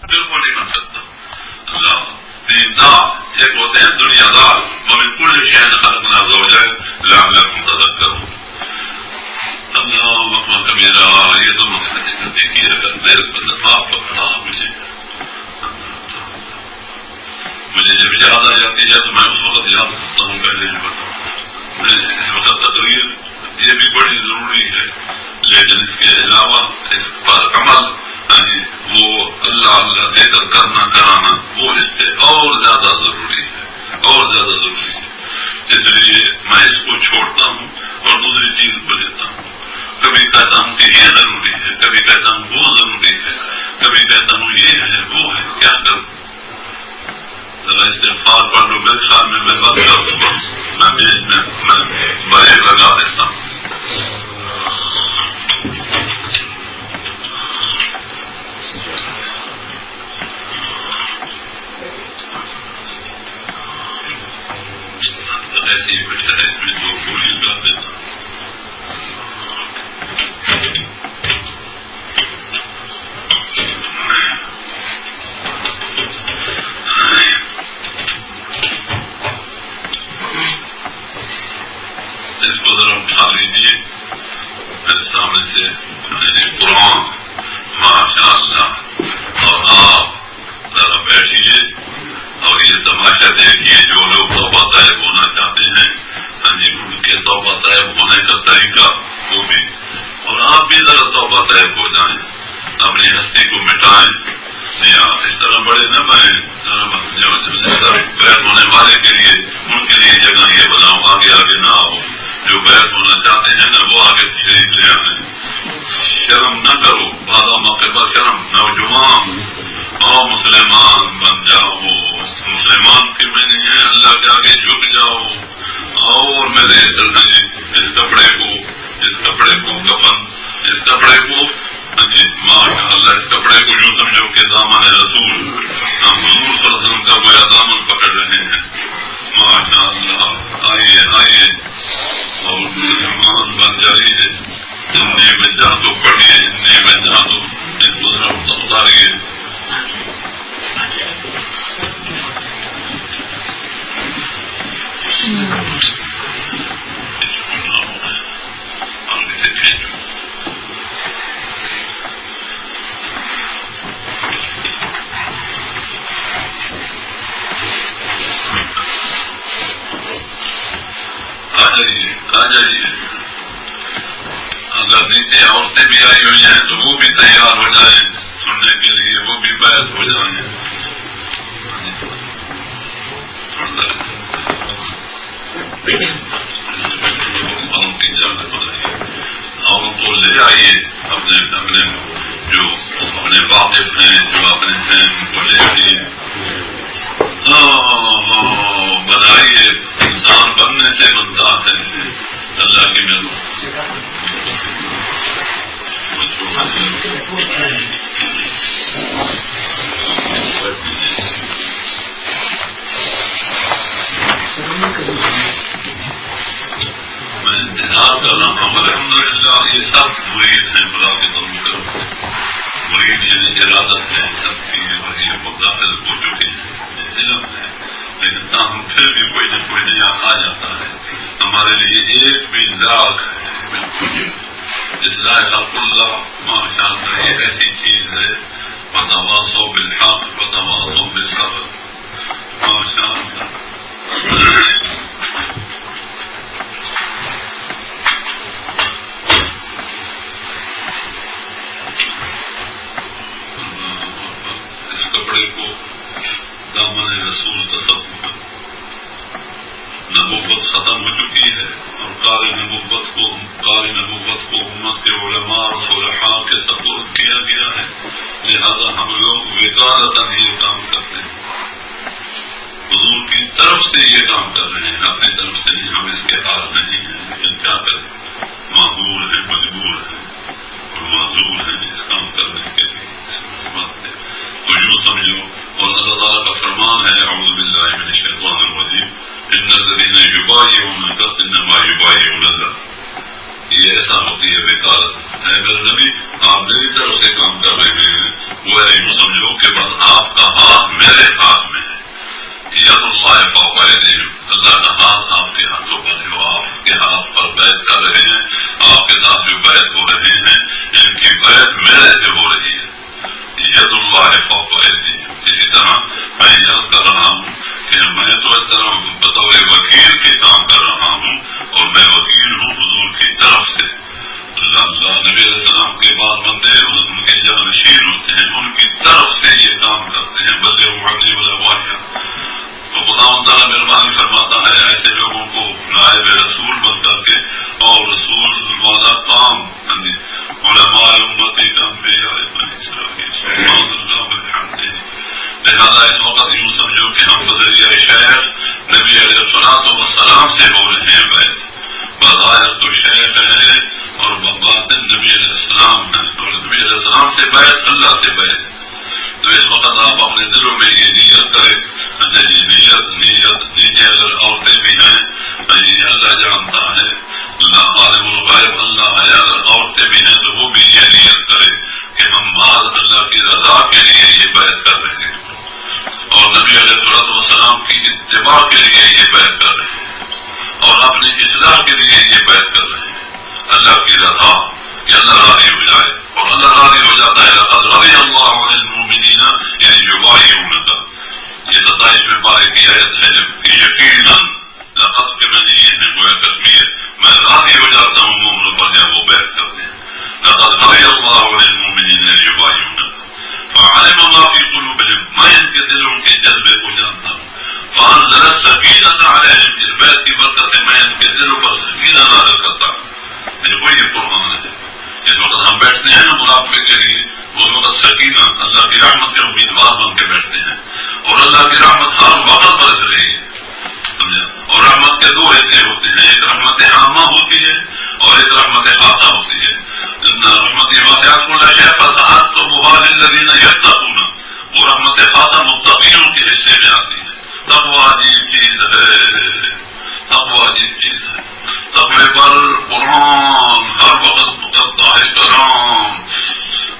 بالکل نہیں بن سکتا. اللہ دیندار ایک ہوتے ہیں دنیا دار. ومن كل شيء خلقنا زوجين لعلكم تذكرون. اللہ وقت کبیرہ یہ تو دیکھیے اگر میرے معاف پکڑا مجھے جب یاد آ جاتی ہے تو میں اس وقت یاد کرتا ہوں. پہلے جو بتاؤں میں اس وقت تقریر یہ بھی بڑی ضروری ہے لیکن اس کے علاوہ اس پر عمل وہ اللہ اللہ ذکر کرنا کرانا وہ اس سے اور زیادہ ضروری ہے اور زیادہ ضروری ہے. اس لیے میں اس کو چھوڑتا ہوں اور دوسری چیز کو لیتا ہوں. کبھی کہتا ہوں کہ یہ ضروری ہے, کبھی کہتا ہوں وہ ضروری ہے, کبھی کہتا ہوں یہ ہے وہ ہے. کیا کروں؟ ذرا استغفار پڑھ لو. میرے خیال میں بس کر میں بریک لگا دیتا ہوں. ایسے ہی بیٹھا ہے اس میں دو گولی لگا دیتا ہوں. اس کو ذرا اٹھا لیجیے میرے سامنے سے قرآن ماشاء اللہ. اور آپ ذرا بیٹھیے اور یہ تماشا دیکھیے. جو لوگ توبہ طائب ہونا چاہتے ہیں ان کے توبہ طائب ہونے کا طریقہ وہ بھی, اور آپ بھی ذرا توبہ طائب ہو جائیں, اپنی ہستی کو مٹائیں. یا اس طرح بڑے نہ بنیں. بیت ہونے والے کے لیے ان کے لیے جگہ یہ بناؤ, آگے آگے نہ آؤ. جو بیت ہونا چاہتے ہیں نا وہ آگے تشریف لے آئیں. شرم نہ کرو. بعض موقع پر شرم. نوجوان اور مسلمان بن جاؤ. مسلمان کے میں نہیں ہے, اللہ کے آگے جھک جاؤ. اور میرے اس کپڑے کو کفن, اس کپڑے کو ماشاء اللہ اس کپڑے کو جو سمجھو کہ دامن رسول, ہم حضور صلی اللہ علیہ وسلم کا گویا دامن پکڑ رہے ہیں. ماشاء اللہ آئیے آئیے اور مسلمان بن جائیے. ہندی میں جا تو پڑھیے, ہندی میں جا تو اس کو ذرا اتاریے. آ جائیے. اگر نیچے عورتیں بھی آئی ہوئی ہیں تو وہ بھی تیار ہو جائیں سننے کے لیے, وہ بھی بیعت ہو جائیں. اور ان کو لے آئیے اپنے جو اپنے واقف ہیں, جو اپنے ہیں ان کو لے آئیے. بنائیے. انسان بننے سے بنتا ہے اللہ کی مہربانی. میں انتظار کر رہا ہوں. الحمدللہ یہ سب مرید ہیں خدا کے طور پر. مرید یعنی ارادت ہے سب کی, یہ داخل ہو چکے ہیں, علم ہے, لیکن تاہم پھر بھی کوئی نہ کوئی نیا آ جاتا ہے. ہمارے لیے ایک بھی لاکھ ہے بالکل. اصلاح خلق اللہ ماشاء اللہ یہ ایسی چیز ہے. وتواصوا بالحق وتواصوا بالصبر ماشاء اللہ. اس کپڑے کو دامن رسول تصور. نبوت ختم ہو چکی ہے اور قاری نبوت کو امت کے علماء اور صلحاء کے سپرد کیا گیا ہے. لہذا ہم لوگ وکالتاً یہ کام کرتے ہیں. حضور کی طرف سے یہ کام کر رہے ہیں, اپنی طرف سے نہیں. ہم اس کے حال نہیں ہیں, لیکن کیا کریں, معذور ہیں, مجبور ہیں اور معذور ہیں اس کام کرنے کے لیے. تو یوں سمجھو. اور اللہ تعالیٰ کا فرمان ہے اعوذ باللہ من الشیطان الرجیم ان الذین یبایعونک انما یبایعون اللہ. یہ ایسا ہوتی ہے وکالت. اے میرے نبی آپ میری طرف سے کام کر رہے ہیں, وہ گویا یوں سمجھو کہ بس آپ کا ہاتھ میرے ہاتھ میں ہے. ید اللہ فوق ایدیہم، اللہ کا ہاتھ آپ کے ہاتھوں پر ہے. وہ آپ کے ہاتھ پر بیعت کر رہے ہیں. آپ کے ساتھ جو بیعت ہو رہے ہیں ان کی بیعت میرے سے ہو رہی ہے. ید اللہ فوق ایدیہم. اسی طرح میں یاد کر رہا ہوں کہ میں تو اس طرح بطور وکیل کے کام کر رہا ہوں، اور میں وکیل ہوں حضور کی طرف سے. اللہ نبی علیہ السلام کے بعد بندے ان کے جانشین ہوتے ہیں، ان کی طرف سے یہ کام کرتے ہیں. بلے عنی ولواحیا. تو خدا تعالیٰ مہربانی فرماتا ہے ایسے لوگوں کو نائب رسول بن کر کے، اور رسول والا کام علماء امتی کا انبیاء بنی اسرائیل سبحان اللہ والحمد. لہذا اس وقت یوں سمجھو کہ ہم بذریعہ شیخ نبی علیہ السلام سے ہو رہے ہیں بیعت. بظاہر تو شیخ ہے اور بباطن نبی علیہ السلام ہے، اور نبی علیہ السلام سے بیعت اللہ سے بیعت. تو اس وقت آپ اپنے دلوں میں یہ نیت کریں. نیت دیجیے. اگر عورتیں بھی ہیں اللہ جانتا ہے، اللہ عالم الغیب اللہ ہے. اگر عورتیں بھی ہیں تو وہ بھی یہ نیت کرے کہ ہم بعد اللہ کی رضا کے لیے یہ بیعت کر رہے ہیں، اور نبی علیہ السلام کی اتباع کے لیے یہ بیعت کر رہے ہیں، اور اپنی اصلاح کے لیے یہ بیعت کر رہے ہیں. اللہ کی رضا کہ اللہ راضی ہو جائے، اور اللہ راضی ہو جاتا ہے. لقد رضی اللہ عن المؤمنین اذ یبایعونک. یہ 27ویں پارے کی آیت ہے کہ یقیناً لقد کے میں نے یہ گویا قسمیت، میں راضی ہو جاتا ہوں مومنوں پر جب وہ بیعت کرتے ہیں. لقد رضی اللہ عن المؤمنین اذ یبایعونک فعلم ما فی قلوبہم. میں ان کے دلوں کے جذبے کو جانتا ہوں. فانزل السکینۃ علیہم. اس بیعت کی برکت سے میں ان کے دلوں پر سکینہ نازل کرتا ہوں. دیکھو یہ قرآن ہے. اس وقت ہم بیٹھتے ہیں نا مراقبے کے لیے، اس وقت سکینہ اللہ کی رحمت کے امیدوار بن کے بیٹھتے ہیں، اور اللہ کی رحمت ہر وقت برس رہی ہے. سمجھا؟ اور رحمت کے 2 حصے ہوتے ہیں، ایک رحمت عامہ ہوتی ہے اور ایک رحمت خاصہ ہوتی ہے. رحمت واسعۃ کل شیء فسأکتبها للذین یتقون. وہ رحمت خاصہ متقیوں کے حصے میں آتی ہے. تقویٰ عجیب چیز ہے، تقویٰ عجیب چیز ہے. تقوی پر قرآن ہر وقت کرتا ہے کرام،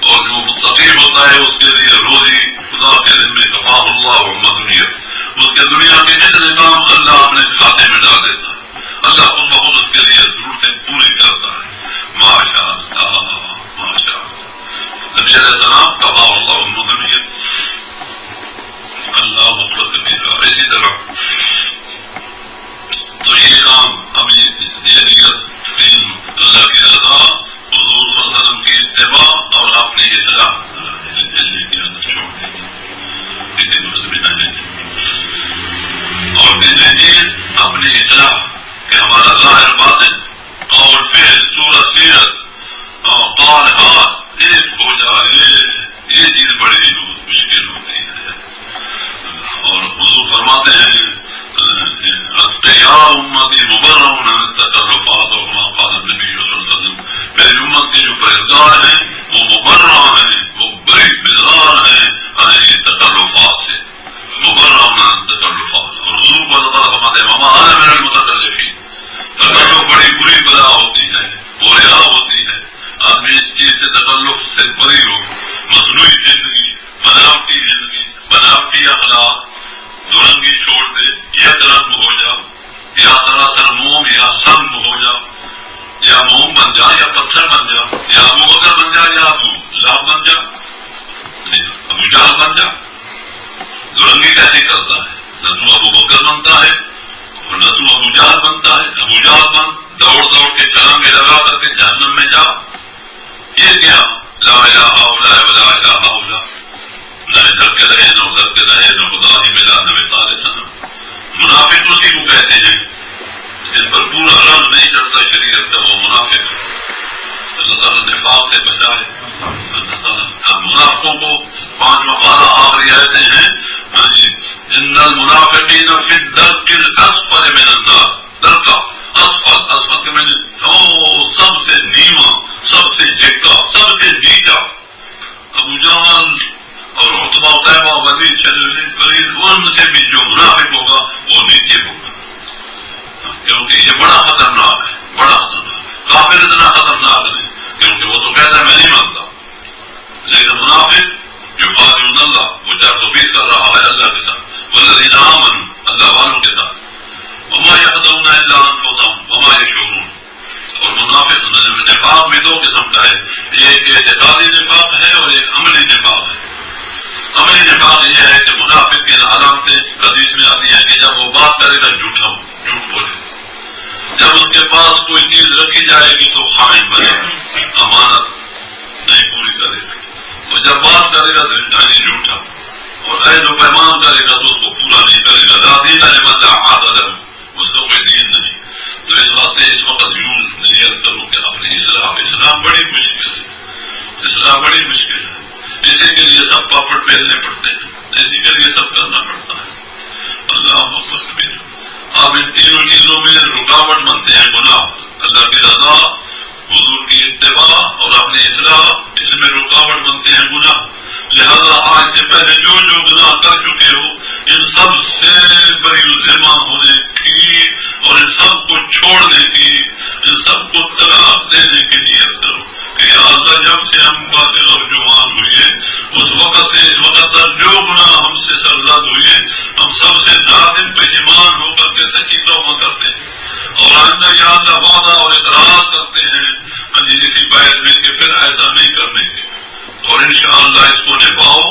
اور جو متقی ہوتا ہے اس کے لیے روزی خدا کے دن میں کفاہ اللہ دنیا، اس کے دنیا کے جتنے کام اللہ اپنے کھاتے میں ڈال دیتا ہے. اللہ خود بخود اس کے لیے ضرورتیں پوری کرتا ہے. ماشاء اللہ ماشاء اللہ. نبی علیہ السلام کفاہ اللہ دنیا اللہ مخلص کا. اسی طرح تو یہ کام اب یہ نیت 3 اللہ کی رضا، حضور صلی اللہ علیہ وسلم کی اتباع، اور اپنی اصلاح. اور تیسری چیز اپنی اصلاح کہ ہمارا ظاہر باطن، قول فعل صورت سیرت قول حال ایک ہو جائے. یہ چیز بڑی مشکل ہوتی ہے. اور حضور فرماتے ہیں اتقیاء امتی مبرؤون عن التکلفات، اور ما قال النبی صلی اللہ علیہ وسلم. میری امت کے جو پرہیزگار ہیں وہ مبرع ہیں، وہ بڑی بیزار ہیں عن تکلفات سے. مبرؤون عن التکلفات. اور حضور کو اللہ فرماتے ہیں وما انا من المتکلفین. تکلف بڑی بری بلا ہوتی ہے، وہ ریا ہوتی ہے. آدمی اس چیز سے تکلف سے بری ہو. مصنوعی زندگی، بناوٹی زندگی، بناوٹی اخلاق، دو رنگی چھوڑ دے، یک رنگ ہو جا، یا سراسر موم یا سنگ ہو جا، یا موم بن جا یا پتھر بن جا، یا ابو بکر بن جا یا ابو لہب بن جا، ابو جہل بن جا. دو رنگی کیسے کرتا ہے؟ نہ تو ابو بکر بنتا ہے اور نہ تو ابو جہل بنتا ہے. ابو جہل بن، دوڑ دوڑ کے چھلانگے لگا کر کے جہنم میں جا. یہ کیا لا الہ الا ولا الہ الا، نہ ادھر کے رہے نہ ادھر کے رہے، نہ خدا ہی ملا نہ مثال سنم. منافق اسی کو کہتے ہیں جس پر پورا رنگ نہیں چڑھتا شریعت کا، وہ منافق. اللہ تعالیٰ نفاق سے بچائے. اللہ تعالیٰ منافقوں کو 5 مقالہ آخری آیتیں ہیں. ان المنافقین فی الدرک الاسفل من النار. درکا اسفل، اسفل کے میں نے سب سے نیما، سب سے جھکا، سب سے نیچا. ابو جہل اور عتبہ قیبہ ولید ولید ان سے بھی جو منافق ہوگا وہ نیچے ہوگا، کیونکہ یہ بڑا خطرناک ہے. بڑا خطرناک. کافر اتنا خطرناک نہیں، کیونکہ وہ تو کہتا ہے میں نہیں مانتا. لیکن منافق جو والوں کے ساتھ. وما يخدعون الا انفسهم وما يشعرون. اور منافق نفاق میں دو قسم کا ہے، ایک اعتقادی نفاق ہے اور ایک عملی نفاق ہے. عملی نفاق یہ ہے کہ منافق کی علامتیں حدیث میں آتی ہیں کہ جب وہ بات کرے گا جھوٹ بولے، جب اس کے پاس کوئی چیز رکھی جائے گی تو خائن بنے گا، امانت نہیں پوری کرے گا، اور جب بات کرے گا تو جھوٹا، اور عہد و پیمان کرے گا تو اس کو پورا نہیں کرے گا. لا دین لمن لا عهد له، اس کا کوئی دین نہیں. تو اس واسطے اس وقت یوں نیت کرو کہ اپنی اسلام بڑی مشکل ہے، اسلام بڑی مشکل ہے. اسی کے لیے سب پاپڑ پہننے پڑتے ہیں، اسی کے لیے سب کرنا پڑتا ہے. اللہ اکبر. آپ ان تینوں چیزوں میں رکاوٹ بنتے ہیں گناہ، اللہ کی رضا، حضور کی اتباع اور اپنی اصلاح، اس میں رکاوٹ بنتے ہیں گناہ. لہذا آج سے پہلے جو گناہ کر چکے ہو ان سب سے بری ذمہ ہونے کی اور ان سب کو چھوڑنے کی، ان سب کو طلاق دینے کی نیت کرو کہ یا اللہ جب سے ہم بالغ اور جوان ہوئے اس وقت سے اس وقت تک جو گناہ ہم سے سرزد ہوئے ہم سب سے نادم پشیمان ہو کر کے سچی توبہ کرتے ہیں، اور آئندہ یا اللہ وعدہ اور اقرار کرتے ہیں اسی بیت میں کہ پھر ایسا نہیں کرنے کے، اور انشاءاللہ اس کو نبھاؤ.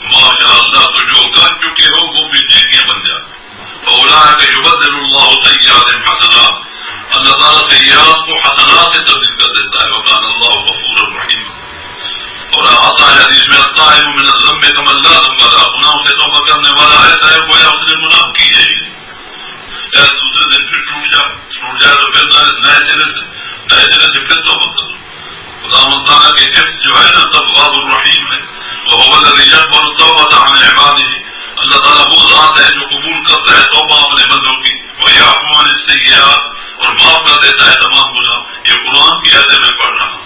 ماشاءاللہ تو جو کر چکے ہو وہ بھی نیکیاں بن جاتی. اولئک یبدل اللہ سیئات حسنات، اللہ تعالیٰ سیئات کو حسنات سے تبدیل کر دیتا ہے. وکان اللہ غفورا رحیما. اور آتا ہے حدیث میں الطائب من الذنب کمن لا ذنب له، گناہوں سے توبہ کرنے والا ایسا ہے گویا اس نے گناہ کیے ہی نہیں. چاہے دوسرے دن پھر ٹوٹ جائے تو پھر نئے سرے سے پھر توبہ کرو. خدا تعالیٰ کی صفت جو ہے نا تواب الرحیم ہے. وهو الذي يقبل التوبة عن عباده، اللہ تعالیٰ وہ ذات ہے جو قبول کرتا ہے توبہ اپنے بندوں کی. ويعفو عن السيئات، اور معاف کر دیتا ہے تمام گناہ. یہ قرآن کی آیت میں پڑھ رہا ہوں.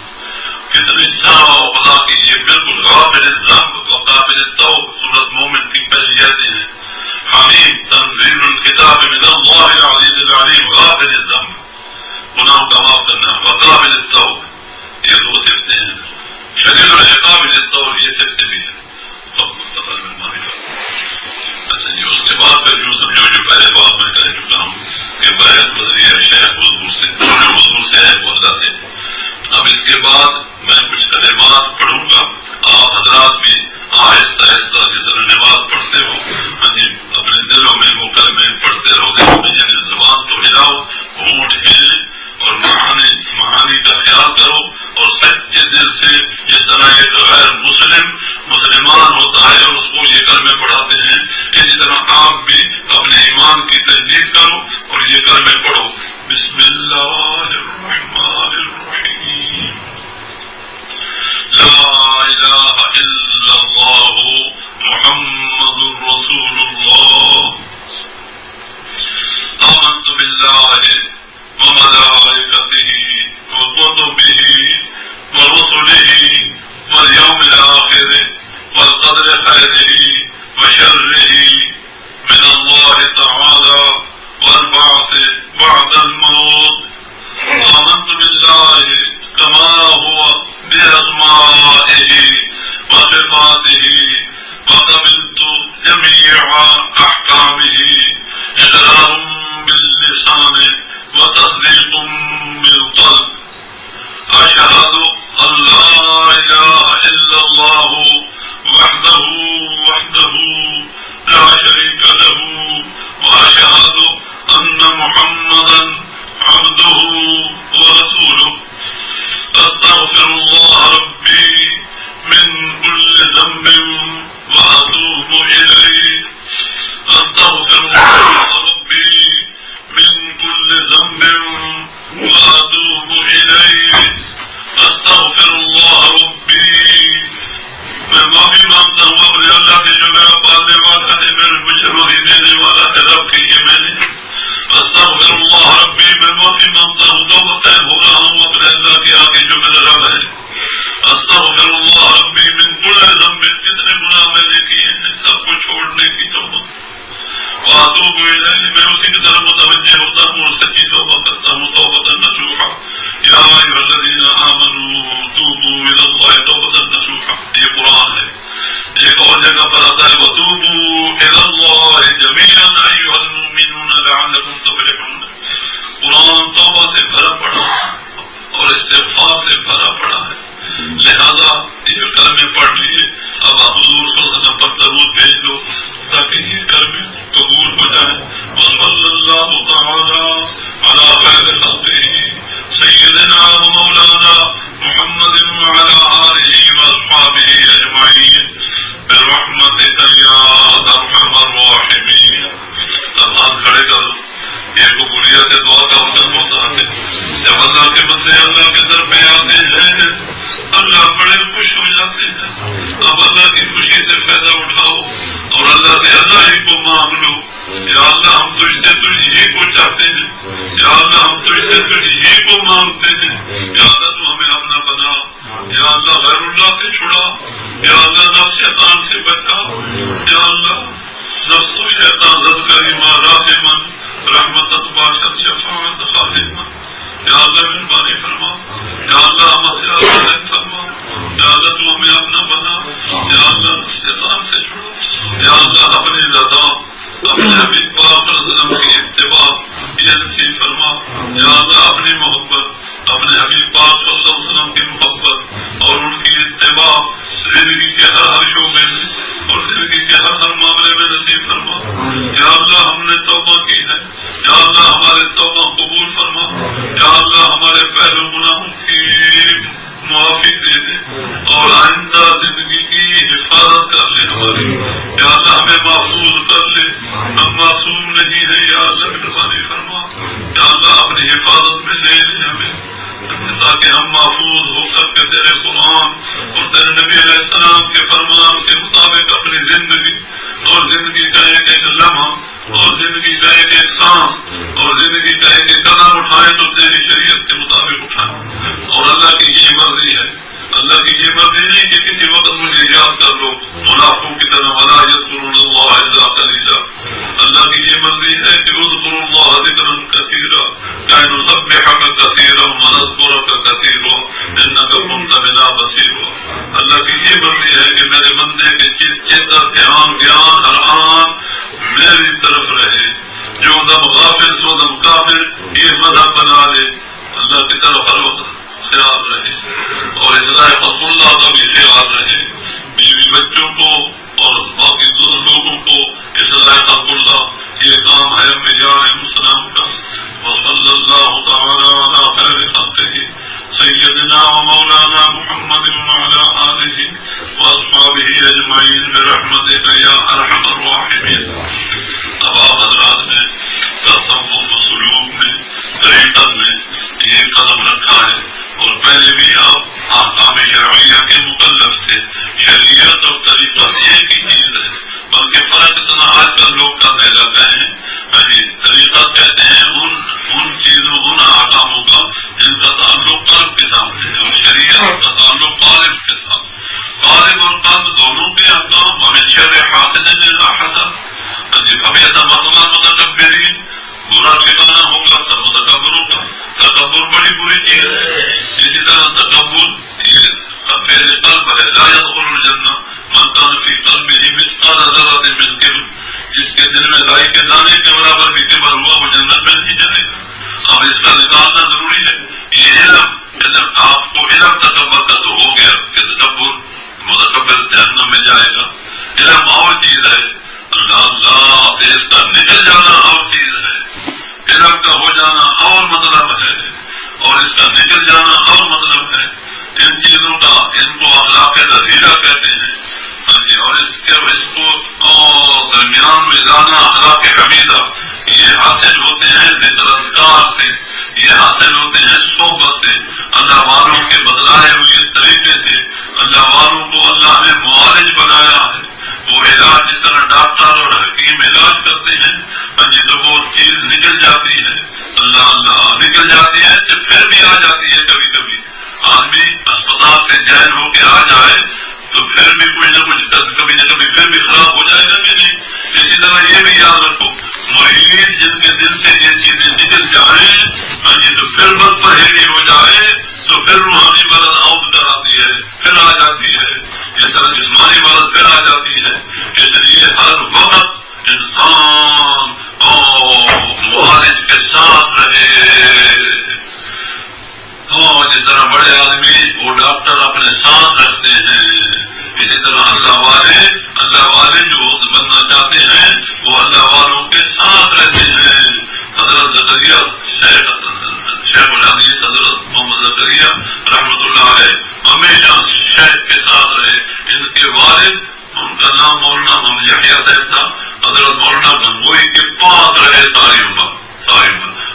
کتنی سارا خدا کی یہ بالکل غافل الذنب وقابل التوب. سورۃ مومن کی پہلی آیتیں ہیں. حمیم تنزیل الکتاب من اللہ العزیز العلیم. غافل الذنب، گناہوں کا معاف کرنا، وقابل التوب، یہ دو صفتیں ہیں. شدید العقاب للطول، یہ صفت بھی ہے. اچھا جی، اس کے بعد پھر یوں سمجھو جو پہلے بات میں کہہ چکا ہوں کہ بیعت بدری ہے شیخ حضور سے، حضور سے ہے وہ اللہ سے. اب اس کے بعد میں کچھ کلمات پڑھوں گا، آپ حضرات بھی آہستہ آہستہ جس طرح نماز پڑھتے ہو اپنے دلوں میں وہ کلمے پڑھتے رہو. دلوں میں یعنی زبان تو ہلاؤ، ہونٹ ہلے اور معانی کا خیال کرو، اور سچے دل سے جس طرح ایک غیر مسلمان ہوتا ہے اور اس کو یہ کلمے پڑھاتے ہیں، اسی طرح آپ بھی اپنے ایمان کی تجدید کرو اور یہ کلمے پڑھو. بسم اللہ الرحمن الرحیم. لا الہ الا اللہ محمد رسول اللہ. آمنت باللہ وملائکتہ وکتبہ ورسلہ واليوم الآخر والقدر خیرہ وشرہ من اللہ تعالی والبعث بعد الموت. آمنت باللہ کما هو بأسمائہ وصفاتہ وقبلت جميع احکامہ اقرار باللسان وتصدیق بالقلب. اشہد ان لا الہ الا اللہ وحدہ لا شریک له واشہد ان محمدا عبدہ ورسولہ. استغفر اللہ ربی من كل ذنب واتوب الیہ. استغفر اللہ ربی من كل ذنب واتوب الیہ. استغفر اللہ ربی. میں معافی مانگتا ہوں اپنے اللہ سے جو میرا پالنے والا ہے، میرے مجھے روزی دینے والا ہے. رب کی یہ میں نے استغفر اللہ ربی، میں معافی مانگتا ہوں، توبہ طیب ہو رہا ہوں اپنے اللہ کے آگے جو میرا رب ہے. استغفر اللہ ربی من كل ذنب، جتنے گناہ میں نے کیے ہیں سب کو چھوڑنے کی توبہ. واتوب الیہ، میں اسی کی طرف متوجہ ہوتا ہوں اور سچی توبہ کرتا ہوں. توبۃ نصوحا. یا ایھا الذین آمنوا توبوا الی اللہ توبۃ نصوحا. یہ قرآن ہے. ایک اور جگہ پر آتا ہے وتوبوا الی اللہ جميعا ایھا المؤمنون تؤمنون لعلكم تفلحون. قرآن توبہ سے بھرا پڑا اور استغفار سے بھرا پڑا ہے، لہذا یہ کلمے پڑھ لیے. اب آپ حضور صلی اللہ علیہ وسلم پر درود بھیج دو تاکہ یہ کلمے قبول ہو جائیں. وصلی اللہ تعالی علی خیر خلقہ سیدنا و مولانا محمد وعلی آلہ واصحابہ اجمعین برحمتک یا ارحم الراحمین. اب ہاتھ کھڑے کرو. یہ قبولیت دعا کا وقت ہوتا ہے جب اللہ کے بندے اللہ کے در پہ آتے ہیں، اللہ بڑے خوش ہو جاتے ہیں. اب اللہ کی خوشی سے فائدہ اٹھاؤ اور اللہ سے اللہ ہی کو مانگ لو. یا اللہ ہم تو اس سے تجھ ہی کو چاہتے ہیں، یا اللہ ہم تو اس سے تجھ ہی کو مانگتے ہیں. یا اللہ تو ہمیں اپنا بنا، یا اللہ غیر اللہ سے چھڑا، یا اللہ نفس شیطان سے بچا. یا اللہ نفس و شیطان زد کریما راحمن رحمت باشد شفاعت خادمہ. یا اللہ مہربانی فرما، یا اللہ ہمارے آسان فرما، یا اللہ تو ہمیں اپنا بنا، یا اللہ شیطان سے چھوڑو. یا اللہ اپنی رضا اپنے حبیب پاک صلی اللہ علیہ وسلم کی اتباع یہ نصیب فرما. یا اللہ اپنی محبت اپنے حبیب پاک صلی اللہ علیہ وسلم کی محبت اور ان کی اتباع زندگی کے ہر شعبے میں اور زندگی کے ہر معاملے میں نصیب فرما. یا اللہ ہم نے توبہ کی ہے، یا اللہ ہمارے توبہ قبول فرما. یا اللہ ہمارے پہلو گناہوں کی معافی دے دے اور آئندہ زندگی کی حفاظت کر لے ہماری. یا اللہ ہمیں محفوظ کر لے، ہم معصوم نہیں ہیں. یا اللہ مہربانی فرما، یا اللہ اپنی حفاظت میں لے لے ہمیں تاکہ ہم محفوظ ہو کر کے تیرے قرآن اور تیرے نبی علیہ السلام کے فرمان کے مطابق اپنی زندگی اور زندگی کا ایک ایک لمحہ اور زندگی کا ایک ایک سانس اور زندگی کا ایک ایک قدم اٹھائے تو تیری شریعت کے مطابق اٹھائے. اور اللہ کی یہ مرضی ہے، اللہ کی یہ مرضی نہیں کہ کسی وقت مجھے یاد کر لو منافقوں کی طرح ولا یذکرون اللہ الا قلیلا. اللہ کی یہ مرضی ہے کہ اذکروا اللہ ذکرا کثیرا کہ نسبحک کثیرا ونذکرک کثیرا انک کنت بنا بصیرا. اللہ کی یہ مرضی ہے کہ میرے بندے کے چیتا دھیان گیان ہر آن میری طرف رہے. جو دم غافل سو دم کافر یہ مذہب بنا لے، اللہ کی طرف ہر وقت خیال رہے اور اصلاح خلق اللہ کا بھی خیال رہے. بیوی بچوں کو اور باقی لوگوں کو اصلاح خلق اللہ یہ کام ہے انبیاء علیہ السلام کا. وصلی اللہ تعالی علی خیر خلقہ سیدنا و مولانا محمد وعلی آلہ واصحابہ اجمعین برحمتک یا ارحم الراحمین. اب آپ حضرات نے تصوف و سلوک میں طریقت میں یہ قدم رکھا ہے اور پہلے بھی آپ احکام شرعیہ کے مکلف تھے. شریعت اور طریقت ایک ہی چیز ہے، بلکہ فرق اتنا آج کل لوگ کرنے لگے ہیں. طریقہ کہتے ہیں ان چیزوں ان احکاموں کا جن کا تعلق قلب کے ساتھ ہے، اور شریعت کا تعلق قالب کے ساتھ. قالب اور قلب دونوں کے احکام ہمیں شر حاصل لا حسن. ابھی ایسا مسئلہ متکبرین برا ٹھکانا ہوگا تب متکبروں کا. تکبر بڑی بری چیز ہے. اسی طرح تکبر یہ فعل قلب ہے. لا يدخل الجنہ من کان فی قلبہ مثقال ذرۃ من کبر. جس کے دل میں رائی کے دانے کے برابر بھی کبر ہوا وہ جنت میں نہیں جائے گا. اب اس کا نکالنا ضروری ہے. یہ علم آپ کو علم تکبر کا تو ہو گیا کہ تکبر متکبر جہنم میں جائے گا. علم اور چیز ہے، اللہ اس کا نکل جانا اور چیز ہے. علم کا ہو جانا اور مطلب ہے اور اس کا نکل جانا اور مطلب ہے. ان چیزوں کا ان کو اخلاق نظیرہ کہتے ہیں. اور اس کو درمیان میں لانا اخلاق حمیدہ یہ حاصل ہوتے ہیں ذکر اذکار سے، یہ حاصل ہوتے ہیں صحبت سے، اللہ والوں کے بتلائے ہوئے طریقے سے. اللہ والوں کو اللہ نے معالج بنایا ہے. وہ علاج جس طرح ڈاکٹر اور حکیم علاج کرتے ہیں تو وہ چیز نکل جاتی ہے. اللہ نکل جاتی ہے تو پھر بھی آ جاتی ہے. کبھی کبھی آدمی اسپتال سے جائن ہو کے آ جائے تو پھر بھی کچھ نہ کچھ کبھی نہ کبھی پھر بھی خراب ہو جائے گا کہ نہیں. اسی طرح یہ بھی یاد رکھو مریض جن کے دل سے یہ چیزیں نکل جائیں تو پھر بد پرہیزی ہو جائے تو پھر روحانی مرض عود کر آتی ہے، پھر آ جاتی ہے. اس طرح جسمانی مرض پھر آ جاتی ہے. اس لیے ہر وقت انسان اللہ والے جو بننا چاہتے ہیں وہ اللہ والوں کے ساتھ رہتے ہیں. حضرت زکریا شیخ الحدیث حضرت محمد زکریا رحمۃ اللہ علیہ ہمیشہ شیخ کے ساتھ رہے. ان کے والد ان کا نام مولانا محمد یحییٰ صاحب تھا. حضرت مولانا گنگوئی کے پاس رہے ساری عمر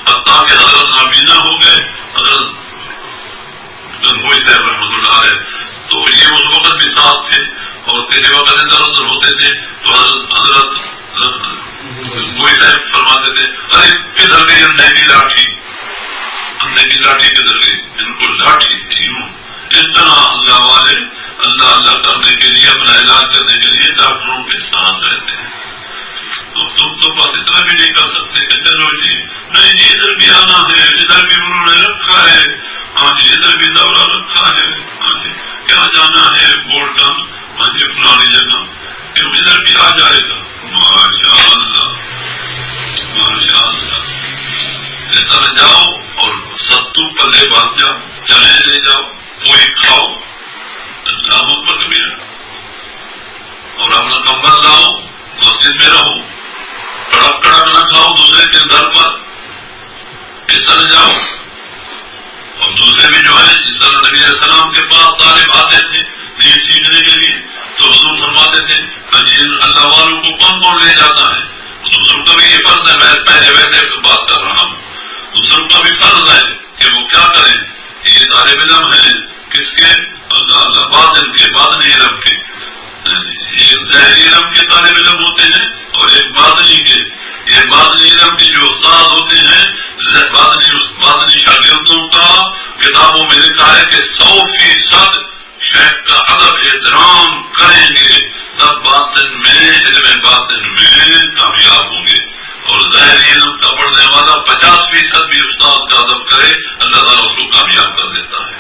حتیٰ کہ حضرت نابینا ہو گئے حضرت گنگوئی صاحب رحمۃ اللہ علیہ. تو یہ اس وقت بھی ساتھ تھے اور کسی وقت ادھر ادھر ہوتے تھے تو حضرت گنگوئی صاحب فرماتے تھے ارے کدھر گئی اندھیری لاٹھی کدھر گئی, ان کو لاٹھی کیوں. اس طرح اللہ والے اللہ کرنے کے لیے اپنا علاج کرنے کے لیے ڈاکٹروں کے ساتھ رہتے ہیں. تو تم تو بس اتنا بھی نہیں کر سکتے کہ چلو جی نہیں جی ادھر بھی آنا ہے, ادھر بھی انہوں نے رکھا ہے, ہاں جی ادھر بھی دورہ رکھا ہے, ہاں جی کیا جانا ہے بورڈ کا, ہاں جی فلانی جگہ کہ ادھر بھی آ جائے گا. ماشاء اللہ ماشاء اللہ. اس طرح جاؤ اور ستو پلے باندھ جاؤ, چنے لے جاؤ, وہی کھاؤ, اللہ اکبر کبیرہ, اور اپنا کمبل لاؤ, مسجد میں رہو, کڑک نہ کھاؤ دوسرے کے در پر. اس طرح جاؤ. اور دوسرے بھی جو ہیں جس طرح نبی علیہ السلام کے پاس طالب آتے تھے دین سیکھنے کے لیے تو حضور فرماتے تھے ہاں جی اللہ والوں کو کون لے جاتا ہے. دوسروں کا بھی یہ فرض ہے, میں پہلے ویسے بات کر رہا ہوں, دوسروں کا بھی فرض ہے کہ وہ کیا کریں. یہ طالب علم ہیں کس کے, اللہ باطن کے, باطنی علم کے. یہ ظاہری علم کے طالب علم ہوتے ہیں اور ایک باطنی کے. یہ باطنی علم کے جو استاد ہوتے ہیں باطنی شاگردوں کا کتابوں میں لکھا ہے کہ 100% شیخ کا ادب احترام کریں گے تب باطن میں علم باطن میں کامیاب ہوں گے. اور ظاہری علم کا پڑھنے والا 50% بھی استاد کا ادب کرے اللہ تعالیٰ اس کو کامیاب کر دیتا ہے.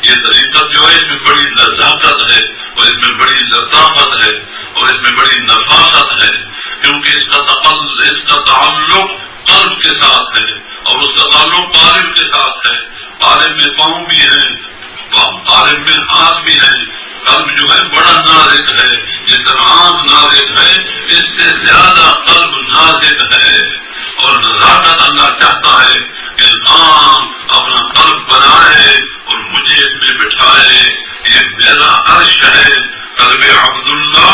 یہ طریقت جو ہے اس میں بڑی نزاکت ہے اور اس میں بڑی لطافت ہے اور اس میں بڑی نفاست ہے, کیونکہ اس کا تعلق قلب کے ساتھ ہے اور اس کا تعلق طالب کے ساتھ ہے. طالب میں پاؤں بھی ہیں, طالب میں ہاتھ بھی ہیں. قلب جو ہے بڑا نازک ہے, جس طرح آنکھ نازک ہے اس سے زیادہ قلب نازک ہے. اور نزاکت اللہ چاہتا ہے کہ انسان اپنا قلب بنائے اور مجھے اس میں بٹھائے. یہ میرا عرش ہے, قلب عبداللہ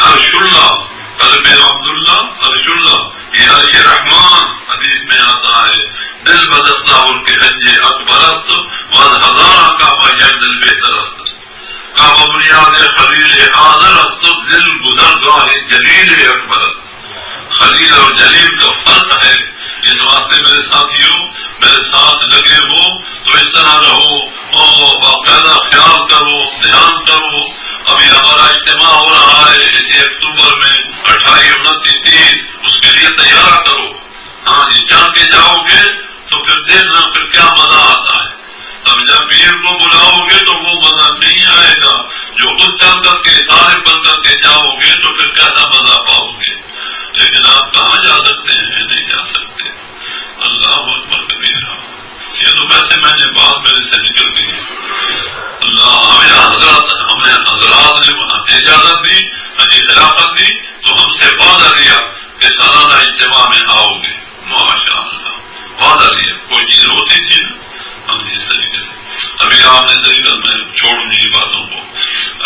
عرش اللہ, قلب عبداللہ عرش اللہ, یہ عرش رحمان حدیث میں آتا ہے. دل بدستہ ان کے حج اکبرست وز ہزارہ کعبہ یہ دل بہترست, کعبہ بنیاد خلیل حاضر است, دل گزرگاہ جلیل اکبرست. خلیل اور جلیل کا فرق ہے. اس واسطے میرے ساتھیوں میرے ساتھ لگے ہو تو اس طرح رہو اور باقاعدہ خیال کرو, دھیان کرو. ابھی ہمارا اجتماع ہو رہا ہے اسی اکتوبر میں 28, 29, 30, اس کے لیے تیار کرو. ہاں جی جان کے جاؤ گے تو پھر دیکھنا پھر کیا مزہ آتا ہے. اب جب پیر کو بلاؤ گے تو وہ مزہ نہیں آئے گا. جو خود چل کر کے طالب بن کر کے جاؤ گے تو پھر کیسا مزہ پاؤ گے. لیکن آپ کہاں جا سکتے ہیں, نہیں جا سکتے. اللہ اکبر کبیرہ. یہ تو ویسے میں نے بات میرے سے نکل گئی. اللہ ہمیں حضرات نے اجازت دی, خلافت دی تو ہم سے وعدہ لیا کہ سالانہ اجتماع میں آؤ گے. ماشاء اللہ وعدہ لیا. کوئی چیز ہوتی تھی نا ہم اس طریقے سے. ابھی آپ نے طریقہ میں چھوڑوں گی باتوں کو.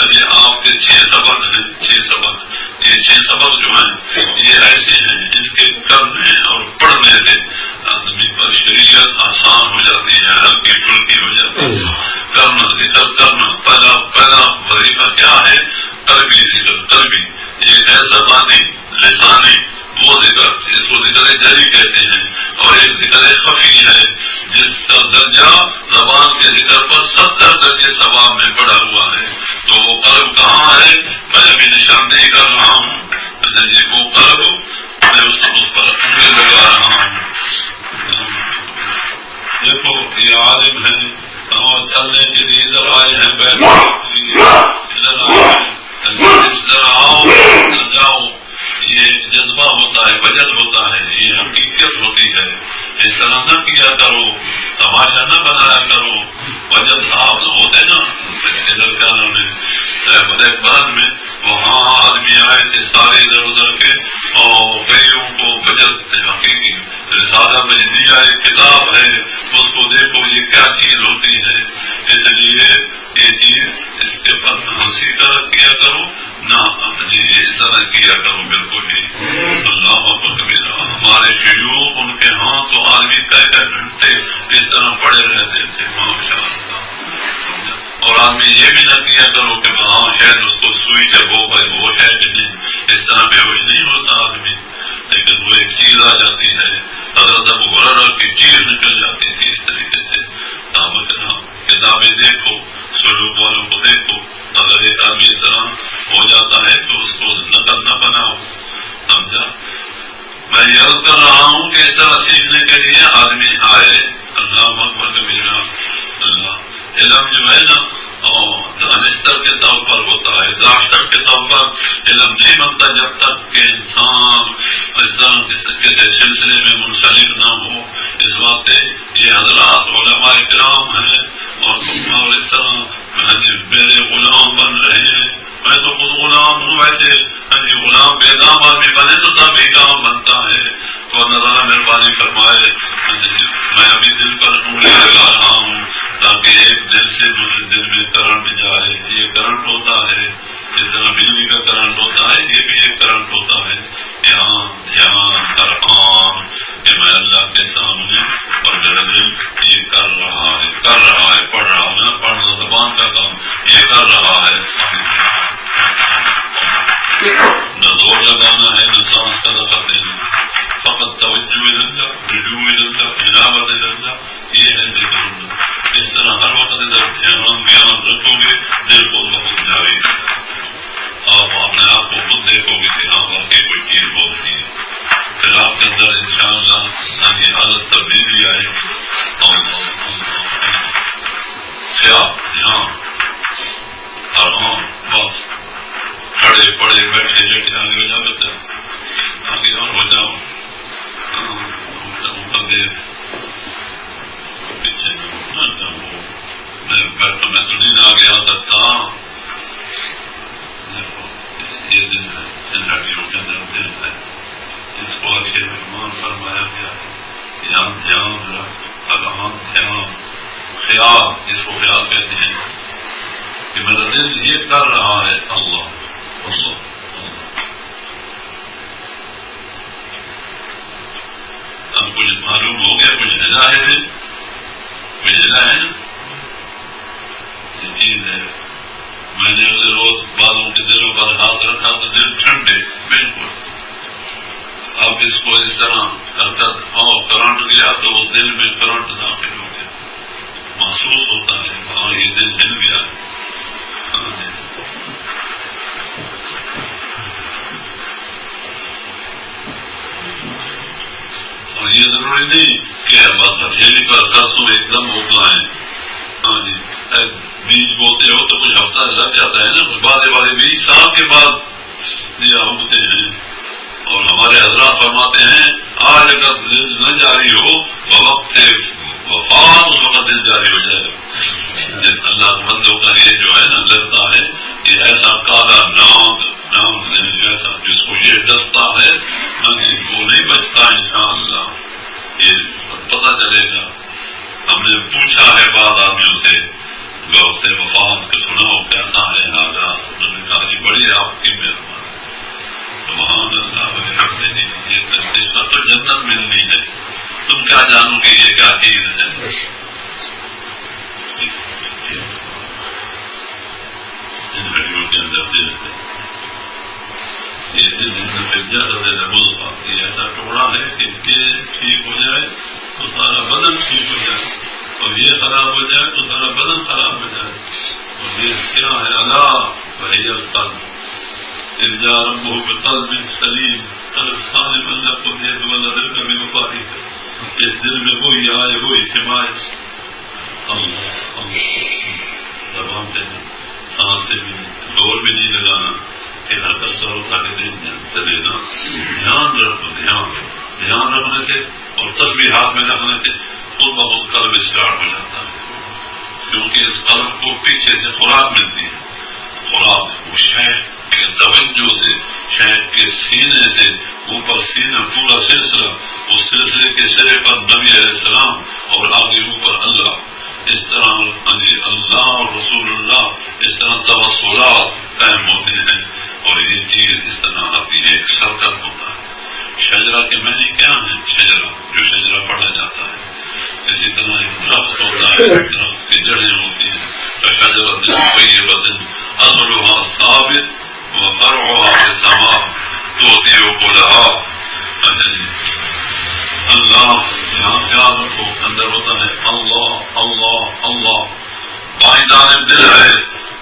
ابھی آپ کے 6 سبق ہیں, 6 سبق. یہ 6 سبق جو ہیں یہ ایسے ہیں ان کے کرنے اور پڑھنے سے آدمی پر شریعت آسان ہو جاتی ہے, ہلکی پھلکی ہو جاتی ہے. کرنا ذکر کرنا, پہلا وظیفہ کیا ہے, قلبی ذکر. قلبی ایک ہے زبانی لسانی, وہ ذکر اس کو ذکر جری کہتے ہیں, اور ایک ذکر خفی ہے جس کا درجہ زبان کے ذکر پر 70 درجے ثواب میں پڑا ہوا ہے. تو وہ قلب کہاں ہے, میں ابھی نشاندہی کر رہا ہوں. وہ قلب میں اس پر انگلی لگا رہا ہوں. دیکھو یہ عالم ہے اور چلنے کے لیے ادھر آئے ہیں, بیٹھنے کے لیے ادھر آئے ہیں, ادھر آؤ ادھر جاؤ. یہ جذبہ ہوتا ہے, وجد ہوتا ہے, یہ حقیقت ہوتی ہے. اس طرح نہ کیا کرو, تماشا نہ بنایا کرو. وجد آپ ہوتے نا ادھر کیا نام ہے برن میں آئے تھے سارے ادھر ادھر کے، اور کئیوں کو بجت حقیقی رسالہ مجدیہ ایک کتاب ہے، اس کو دیکھو یہ کیا چیز ہوتی ہے. اس لیے یہ چیز اس کے پر ہنسی طرح کیا کرو، نہ اس طرح کیا کرو بالکل ہی. اللہ اکبر. ہمارے شیوخ ان کے ہاں تو آدمی کئی گھنٹے اس طرح پڑے رہتے تھے ماشاء اللہ. اور آدمی یہ بھی نہ کیا کرو کہ ہاں شاید اس کو سوئی جب ہو بھائی وہ شاید نہیں، اس طرح بے ہوش نہیں ہوتا آدمی. لیکن وہ ایک چیز آ جاتی ہے، حضرت ابو ہریرہ کی چیز نکل جاتی تھی اس طریقے سے. کتابیں دیکھو، سلوک والوں کو دیکھو، اگر ایک آدمی اس طرح ہو جاتا ہے تو اس کو نقل نہ بناؤ. سمجھا؟ میں یہ عرض کر رہا ہوں کہ اس طرح سیکھنے کے لیے آدمی آئے. اللہ اکبر کبیرہ. اللہ علم جو ہے نا دانستر کے طور پر ہوتا ہے، داشتر کے طور پر علم نہیں بنتا جب تک کہ انسان اس طرح کسی سلسلے میں منسلک نہ ہو. اس واسطے یہ حضرات علماء کرام ہیں اور اس طرح میرے غلام بن رہے ہیں. میں تو خود غلام ہوں، ویسے غلام بے نام آدمی بنے تو تب ہی کام بنتا ہے. تو اللہ تعالیٰ مہربانی فرمائے. میں ابھی دل پر انگلی لگا رہا ہوں تاکہ ایک دل سے دوسرے دل میں کرنٹ جائے. یہ کرنٹ ہوتا ہے، جس طرح بجلی کا کرنٹ ہوتا ہے یہ بھی ایک کرنٹ ہوتا ہے. یہاں دھیان قرآن کہ میں اللہ کے سامنے اور میرا دل یہ کر رہا ہے پڑھ رہا ہوں نا، پڑھنا زبان کا کام، یہ کر رہا ہے. نہ زور لگانا ہے نہ سانس کا دخل دینا، فقط توجہ اللہ، رجوع اللہ، عنابت اللہ، یہ ہے ذکر اللہ. اس طرح ہر وقت ادھر دھیان رکھو گے، دل کو بہت جائے گا. آپ اپنے آپ کو خود دیکھو گے کہ ہاں واقعی کوئی چیز ہوتی ہے. پھر آپ کے اندر انشاءاللہ یہ حالت تبدیلی آئے گی. خیال دھیان آرام بس کھڑے پڑے بیٹھے لیٹے آگے ہو جاؤ بچہ، آگے اور ہو جاؤ. پیچھے میں تو نہیں آگے آ سکتا. یہ دن ہے، ان ہڈیوں کے اندر دل ہے، اس کو اچھے مہمان فرمایا گیا ہے. یہاں دھیان رکھ، آرام دھیان خیال، اس کو خیال کہتے ہیں کہ میرا دل یہ کر رہا ہے. اللہ اللہ اب کچھ معلوم ہو گیا، کچھ ہلا ہے دل، کچھ ہلا ہے نا. یہ چیز ہے. میں نے اگلے روز بعضوں کے دلوں پر ہاتھ رکھا تو دل ٹھنڈے بالکل. اب اس کو اس طرح کرنٹ گیا تو اس دل میں کرنٹ داخل ہو گیا، محسوس ہوتا ہے ہاں یہ دل ہل گیا. اور یہ ضروری نہیں کہ بس ہتھیلی پر سرسوں ایک دم اگائیں. ہاں جی بیج بوتے ہو تو کچھ ہفتہ لگ جاتا ہے نا، کچھ بادے بیج سال کے بعد یہ اگتے ہیں. اور ہمارے حضرات فرماتے ہیں آج اگر دل نہ جاری ہو وقت وفات اس وقت دل جاری ہو جائے. اللہ کے بندوں کا یہ جو ہے نا لگتا ہے یہ ایسا کالا نام ایسا جس کو یہ دستہ ہے وہ نہیں بچتا انشاءاللہ. یہ پتہ چلے گا. ہم نے پوچھا ہے بعض آدمیوں سے وقت وفات کو سناؤ کیسا ہے حالات. انہوں نے کہا یہ بڑی آپ کی مہربانی. سبحان اللہ. یہ اس کا تو جنت ملنی ہے، تم کیا جانو گے یہ کیا چیز ہے. ان گھڑیوں کے اندر دل ہے، یہ دل جیسا دل ہے یہ ایسا ٹوڑا ہے کہ یہ ٹھیک ہو جائے تو سارا بدن ٹھیک ہو جائے، اور یہ خراب ہو جائے تو سارا بدن خراب ہو جائے. اور یہ کیا ہے اللہ وہی القلب ارجا ربہ بقلب سلیم. قلب سالم اللہ کو دے تو اللہ دل کا بھی وفاری ہے. اس دل میں وہی آئے وہی سمائے. زبان سے سانس سے بھی زور بھی نہیں لگانا کہ حرکت کرو تاکہ دل چلے نا. دھیان رکھو. دھیان رکھنے سے اور تسبیح ہاتھ میں رکھنے سے خود بخود قلب اسٹارٹ ہو جاتا ہے، کیونکہ اس قلب کو پیچھے سے خوراک ملتی ہے. خوراک وہ شے کہ توجہ سے شیخ کے سینے سے اوپر سینہ پورا سلسلہ، اس سلسلے کے سرے پر نبی علیہ السلام اور آگے اوپر اللہ، اس طرح اللہ اور رسول اللہ، اس طرح توسلات قائم ہوتے ہیں، اور یہ چیز اس طرح آتی ہے، ایک سرکت ہوتا ہے۔ شجرہ کے معنی کیا ہے؟ شجرہ جو شجرہ پڑھا جاتا ہے، اسی طرح ایک درخت ہوتا ہے، درخت کی جڑیں ہوتی ہیں، شجرۃ طیبۃ اصلها ثابت وفرعها في السماء تؤتي اکلها۔ اچھا جی، اللہ یہاں خیال رکھو، اندر ہوتا ہے اللہ اللہ اللہ، بائیں جانب دل ہے،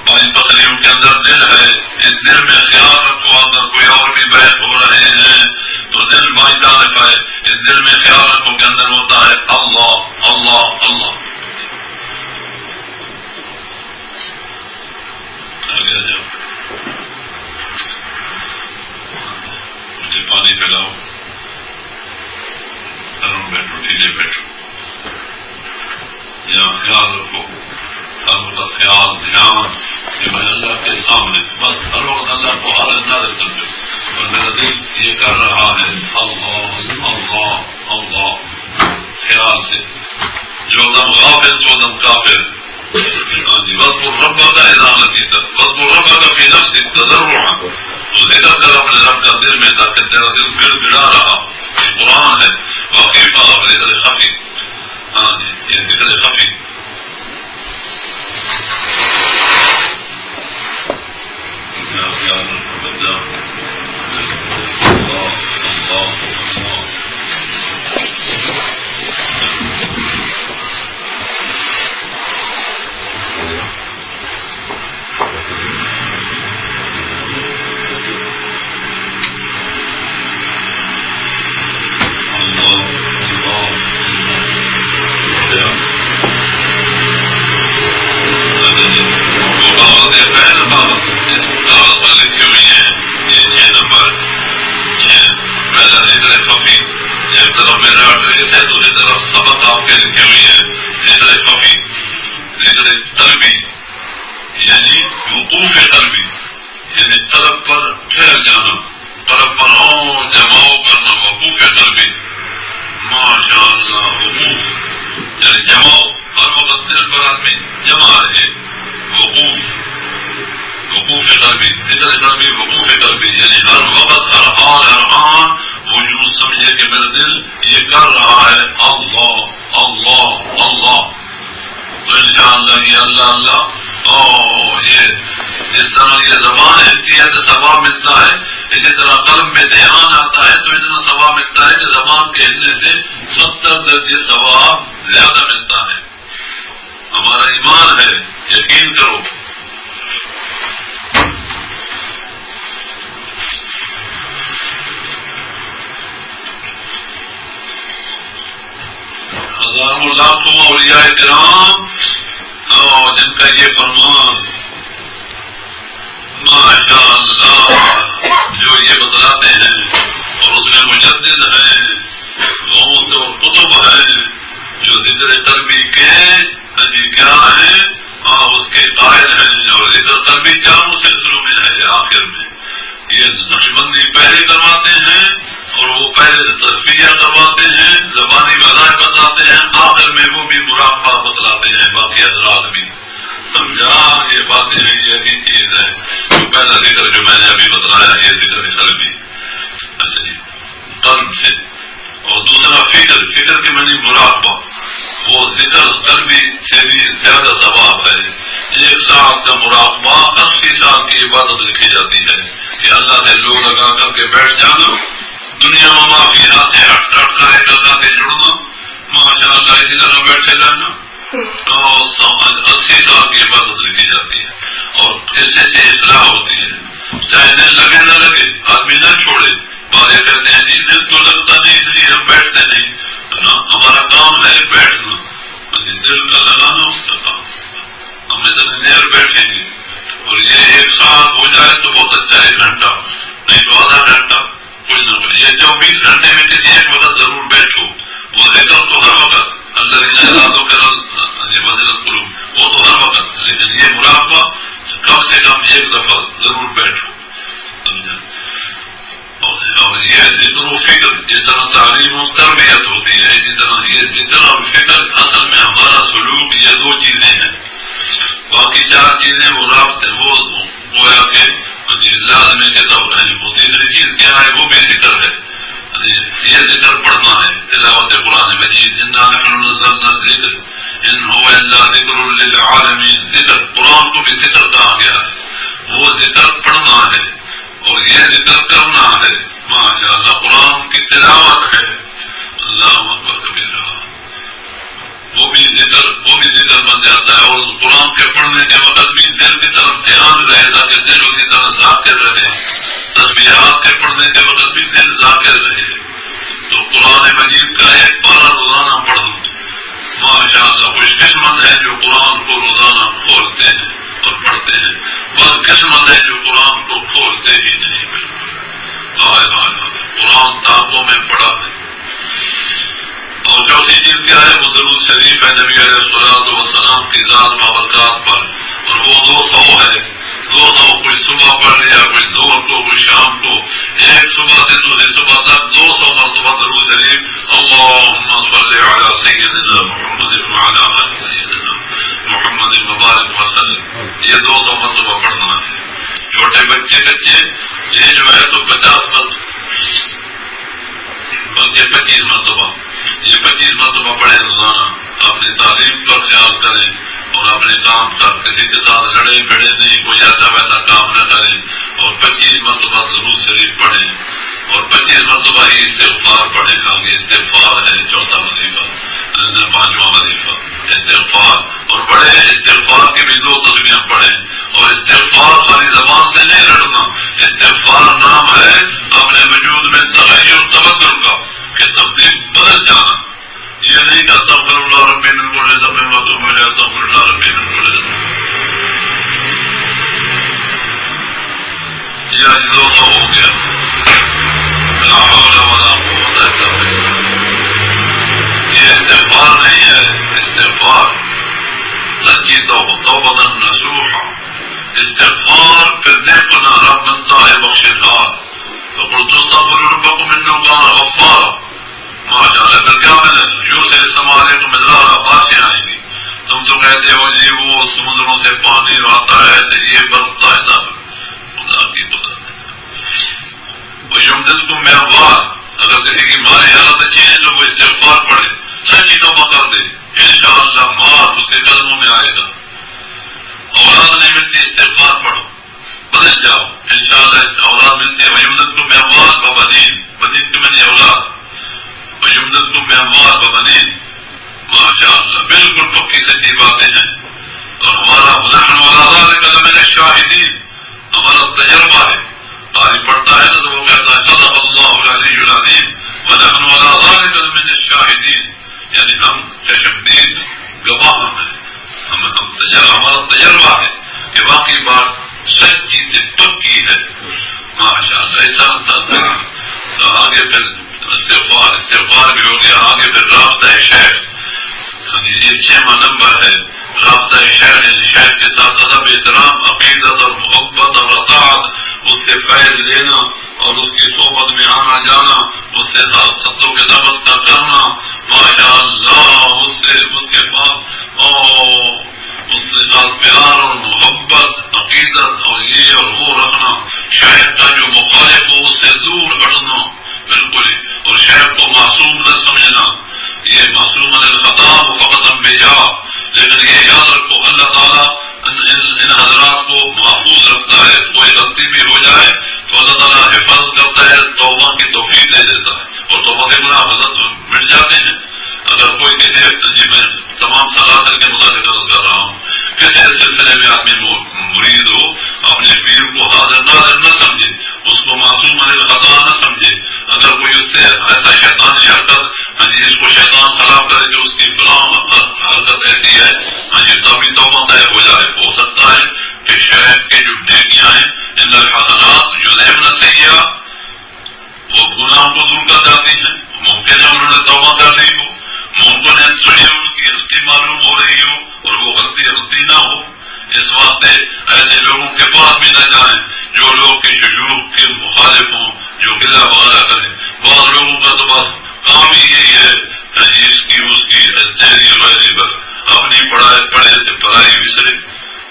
بائیں پسلیوں کے اندر دل ہے، اس دل میں خیال رکھو اگر کوئی اور بھی بیت ہو رہے ہیں تو دل بائیں جانب ہے، اس دل میں خیال رکھو کے اندر ہوتا ہے اللہ اللہ اللہ۔ آگے جاؤ، مجھے پانی پلاؤ، بیٹھو ٹھیک بیٹھو، یہاں خیال رکھو، ہر وقت خیال دھیان کہ میں اللہ کے سامنے، بس ہر وقت اللہ کو حالت نظر کر دو، اور میرا دل یہ کر رہا ہے اللہ اللہ اللہ خیال سے، جو دم غافل سو دم کافر۔ واذکر ربک اذا نسیت، واذکر ربک فی نفسک تضرعا، تو ذکر کر اپنے رب کا دل میں تاکہ تیرا دل گڑ گڑا رہا، یہ قرآن ہے، وخیفہ ذکر خفی، ہاں جی یہ ذکر خفی۔ دوسری طرف سبق آپ کے لکھی ہوئی ہے ذکر خفی، ذکر قلبی یعنی وقوف قلبی، یعنی طلب پر ٹھہر جانا، طلب پر جماؤ کرنا، وقوف قلبی، ماشاء اللہ، وقوف یعنی جماؤ، ہر وقت دل پر آدمی جمع رہے، وقوف قلبی، ذکر قلبی، وقوف قلبی، یعنی ہر وقت ہر حال ہر آن وہ یوں سمجھے کہ میرا دل یہ کر رہا ہے اللہ اللہ اللہ، تو انشاءاللہ یہ اللہ اللہ، یہ جس طرح یہ زبان ہلتی ہے تو ثواب ملتا ہے، اسی طرح قلب میں دھیان آتا ہے تو اتنا ثواب ملتا ہے کہ زبان کے ہلنے سے 70 درجے ثواب زیادہ ملتا ہے۔ ہمارا ایمان ہے، یقین کرو۔ ہزاروں لاکھوں اولیاء کرام جن کا یہ فرمان ماشاء اللہ جو یہ بتلاتے ہیں، اور اس میں مجدد ہیں، غوث اور قطب ہیں، جو ذکر قلبی کے کیا ہیں اس کے قائل ہیں، اور ذکر قلبی چاروں سلسلوں میں ہے، آخر میں یہ نقشبندی پہلے کرواتے ہیں اور وہ پہلے تصفیہ کرواتے ہیں، زبانی وضاحت بتاتے ہیں، آخر میں وہ بھی مراقبہ بتلاتے ہیں، باقی حضرات بھی سمجھا۔ یہ باتیں ہیں، یہ ایسی چیز ہے جو پہلا ذکر جو میں نے ابھی بتلایا یہ ذکر قلبی، اچھا جی قلب سے، اور دوسرا فکر کے معنی مراقبہ، وہ ذکر قلبی سے بھی زیادہ ثواب ہے۔ 1 سال کا مراقبہ 80 سال کی عبادت لکھی جاتی ہے کہ اللہ سے لو لگا کر کے بیٹھ جانا، دنیا میں معافی ہاتھ سے ہٹ کر ایک اللہ سے جڑنا، ماشاء اللہ اسی طرح بیٹھے رہنا، 80 سال کی عبادت لکھی جاتی ہے، اور اس سے اصلاح ہوتی ہے، چاہے دل لگے نہ لگے، آدمی نہ چھوڑے۔ بعض کہتے ہیں جی دل تو لگتا نہیں اس لیے ہم بیٹھتے نہیں، ہمارا کام ہے بیٹھنا، دل کا لگانا اس کا کام، ہم اتنی دیر بیٹھیں گے، اور یہ 1 سال ہو جائے تو بہت اچھا، 1 گھنٹہ نہیں تو آدھا گھنٹہ کچھ نہ کچھ، یہ 24 گھنٹے میں کسی ایک وقت ضرور بیٹھو، وہ ذکر تو ہر وقت اللہ وہ تو ہر وقت، لیکن یہ مراقبہ کم سے کم 1 دفعہ ضرور بیٹھو، سمجھا۔ اس طرح تعلیم و تربیت ہوتی ہے. اسی طرح یہ ذکر اور فکر اصل میں ہمارا سلوک، یہ دو چیزیں ہیں. باقی چار چیزیں وہ رابطے وہ گویا کہ لازمی کے طور پر. وہ تیسری چیز کیا ہے؟ وہ بھی ذکر ہے. یہ ذکر پڑھنا ہے، تلاوت قرآن مجید. انا نحن نزلنا الذکر ان هو الا ذکر للعالمین. ذکر قرآن کو بھی ذکر کہا گیا ہے. وہ ذکر پڑھنا ہے اور یہ ذکر کرنا ہے. ماشاء اللہ قرآن کی تلاوت ہے. اللہ اکبر کبیرہ. وہ بھی ذکر بن جاتا ہے. اور قرآن کے پڑھنے کے وقت بھی دل کی طرف دھیان رہے تاکہ دل اسی طرح ذاکر رہے. تسبیحات کے پڑھنے کے وقت بھی دل ذاکر رہے. تو قرآن مجید کا ایک پارہ روزانہ پڑھ لوں. ماشاء اللہ خوش قسمت ہے جو قرآن کو روزانہ کھولتے ہیں اور پڑھتے ہیں. بد قسمت ہے جو قرآن کو کھولتے ہی نہیں. بالکل قرآن تاقوں میں پڑا ہے. اور چوتھی چیز کیا ہے؟ وہ درود شریف ہے نبی علیہ الصلوۃ والسلام کی ذات بابرکات پر. اور وہ 200 ہے. 200 کچھ صبح پڑھ لیا، کچھ ظہر کو، کچھ شام کو. ایک صبح سے دوسری صبح تک 200 مرتبہ درود شریف. اللہم صلی علی سیدنا محمد وعلی آل سیدنا محمد مبارک وسلم. یہ 200 مرتبہ پڑھنا ہے. چھوٹے بچے یہ جو ہے تو 50 مرتبہ بلکہ 25 مرتبہ. یہ 25 مرتبہ پڑھیں روزانہ. اپنی تعلیم پر خیال کریں اور اپنے کام کا کسی کے ساتھ لڑے بھڑے نہیں، کوئی ایسا ویسا کام نہ کریں. اور 25 مرتبہ درود شریف پڑھیں اور 25 مرتبہ ہی استغفار پڑھیں. آگے استغفار ہے چوتھا وظیفہ، 5واں وظیفہ استغفار. اور بڑے استغفار کے بھی 2 تسبیحیں پڑھیں. اور استغفار خالی زبان سے نہیں رٹنا. استغفار نام ہے اپنے وجود میں تغیر تبدل کا، کہ تبدیل بدل جانا. یہ نہیں کہ استغفر اللہ ربی من کل ذنب واتوب الیہ، استغفر اللہ ربی من کل ذنب. یہ آج 200 ہو گیا. لا حول ولا قوت الا باللہ. یہ استغفار نہیں ہے. استغفار سچی توبہ نصوحا. استغفار پھر دیکھنا رب بنتا ہے بخشنہار. فقلت استغفروا ربکم انہ کان غفارا. ماشاء اللہ. پھر کیا ملے؟ یرسل السماء علیکم مدرارا. بارشیں آئیں گی. تم تو کہتے ہو جی وہ سمندروں سے پانی آتا ہے تو یہ برستا ہے. تب خدا کی قدرت. وَيُمْدِدْكُم بِأَمْوَالٍ. اگر کسی کی مالی حالت اچھی ہے تو وہ استغفار پڑھے، سچی توبہ کر دے، انشاءاللہ مال اس کے قدموں میں آئے گا. اولاد نہیں ملتی، استغفار پڑھو، بدل جاؤ، انشاءاللہ اولاد ملتی ہے. وَيُمْدِدْكُم بِأَمْوَالٍ وَبَنِينَ. بنین کے معنی اولاد. وَيُمْدِدْكُم بِأَمْوَالٍ وَبَنِينَ. ماشاءاللہ بالکل پکی سچی باتیں ہیں. اور ہمارا وَنَحْنُ عَلَىٰ ذَٰلِكَ لَمِنَ الشَّاهِدِينَ. ہمارا تجربہ ہے. قاری پڑھتا ہے نا تو وہ کہتا ہے صدق اللہ العلی العظیم ونحن علی ذلک من الشاہدین. یعنی ہم چشمدید گواہ ہیں. ہمارا تجربہ ہے کہ واقعی بات سچی سے پکی ہے. ماشاء اللہ. ایسا تو آگے پھر استغفار بھی ہو گیا. آگے پھر رابطہ شیخ. یہ 6واں نمبر ہے. رابطہ شیخ یعنی شیخ کے ساتھ ادب احترام، عقیدت اور محبت اور اطاعت، اس سے فیض لینا اور اس کی صحبت میں آنا جانا، اس سے خطوں کے دبت کا کرنا. ماشاء اللہ. اس کے پاس اس سے ساتھ پیار اور محبت، عقیدت اور یہ اور وہ رکھنا. شیخ کا جو مخالف ہو اس سے دور ہٹنا بالکل. اور شیخ کو معصوم نہ سمجھنا. یہ معصوم عن الخطا فقط انبیاء. لیکن یہ یاد رکھو اللہ تعالیٰ ان حضرات کو محفوظ رکھتا ہے. کوئی غلطی بھی ہو جائے تو اللہ تعالیٰ حفاظت کرتا ہے، توبہ کی توفیق دے دیتا ہے اور توبہ کے گناہ مٹ جاتے ہیں. اگر کوئی کسی میں تمام سلاسل کے مطابق عرض کر رہا ہوں، کسی سلسلے میں آدمی مرید ہو، اپنے پیر کو حاضر ناظر نہ سمجھے، اس کو معصوم عن الخطا نہ سمجھے. اگر کوئی اس سے ایسا شیطانی حرکت اس کو شیطان خراب کرے جو اس کی فلاں حرکت ایسی ہے تبھی توبہ طے ہو جائے. ہو سکتا ہے کہ شیخ کے جو نیکیاں ہیں ان الحسنات یذہبن السیئات، وہ گناہوں کو دور کر جاتی ہیں. ممکن ہے انہوں نے توبہ کر لی ہو، ممکن ہے سنی ان کی غلطی معلوم ہو رہی ہو اور وہ غلطی نہ ہو. اس واسطے ایسے لوگوں کے پاس بھی نہ جائیں جو لوگ کے شیوخ کے مخالف ہوں، جو گلہ وغیرہ کریں. بعض لوگوں کا تو بس کام ہی یہی ہے اس کی اس کی تیری غیری بس اپنی پڑھے سے پڑھائی بسرے،